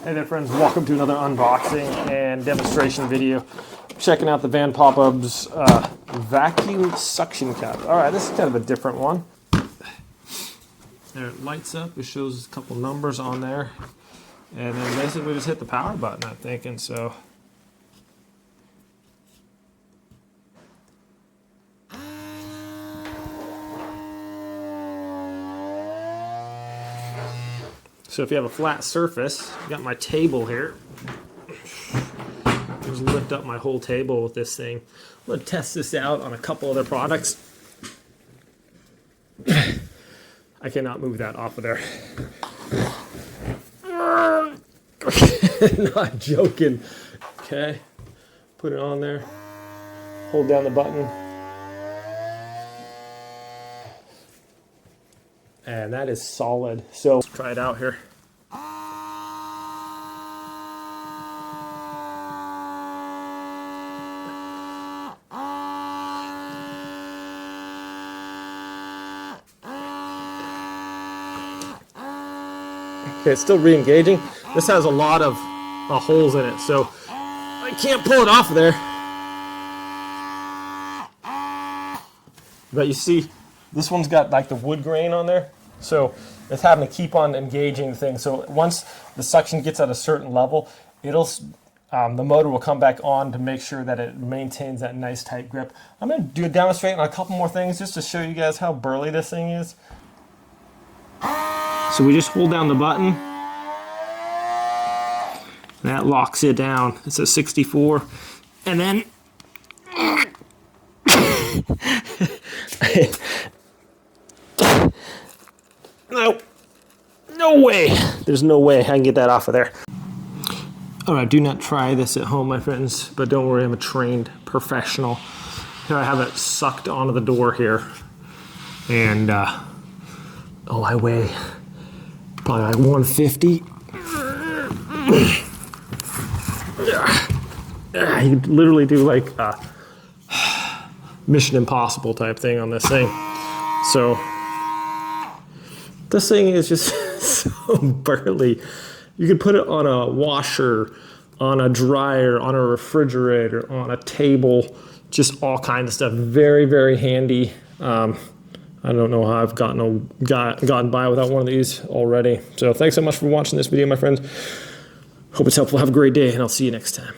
Hey there friends, welcome to another unboxing and demonstration video. Checking out the 𝗣𝗵𝗿𝗆's vacuum suction cup. Alright, this is kind of a different one. There, it lights up, it shows a couple numbers on there. And then basically just hit the power button, I'm thinking, so. So if you have a flat surface, I got my table here. Just lift up my whole table with this thing. I'm going to test this out on a couple other products. I cannot move that off of there. Not joking. Okay, put it on there. Hold down the button. And that is solid. So let's try it out here. Okay, it's still re-engaging. This has a lot of holes in it, so I can't pull it off of there. But you see, this one's got like the wood grain on there, so it's having to keep on engaging the thing. So once the suction gets at a certain level, it'll the motor will come back on to make sure that it maintains that nice tight grip. I'm going to demonstrate on a couple more things just to show you guys how burly this thing is. So we just hold down the button. That locks it down. It's a 64, and then no way. There's no way I can get that off of there. All right, do not try this at home, my friends, but don't worry, I'm a trained professional. Here I have it sucked onto the door here, and oh, I weigh probably like 150. You could literally do like a Mission Impossible type thing on this thing. So this thing is just so burly. You could put it on a washer, on a dryer, on a refrigerator, on a table, just all kinds of stuff. Very, very handy. I don't know how I've gotten by without one of these already. So thanks so much for watching this video, my friends. Hope it's helpful. Have a great day, and I'll see you next time.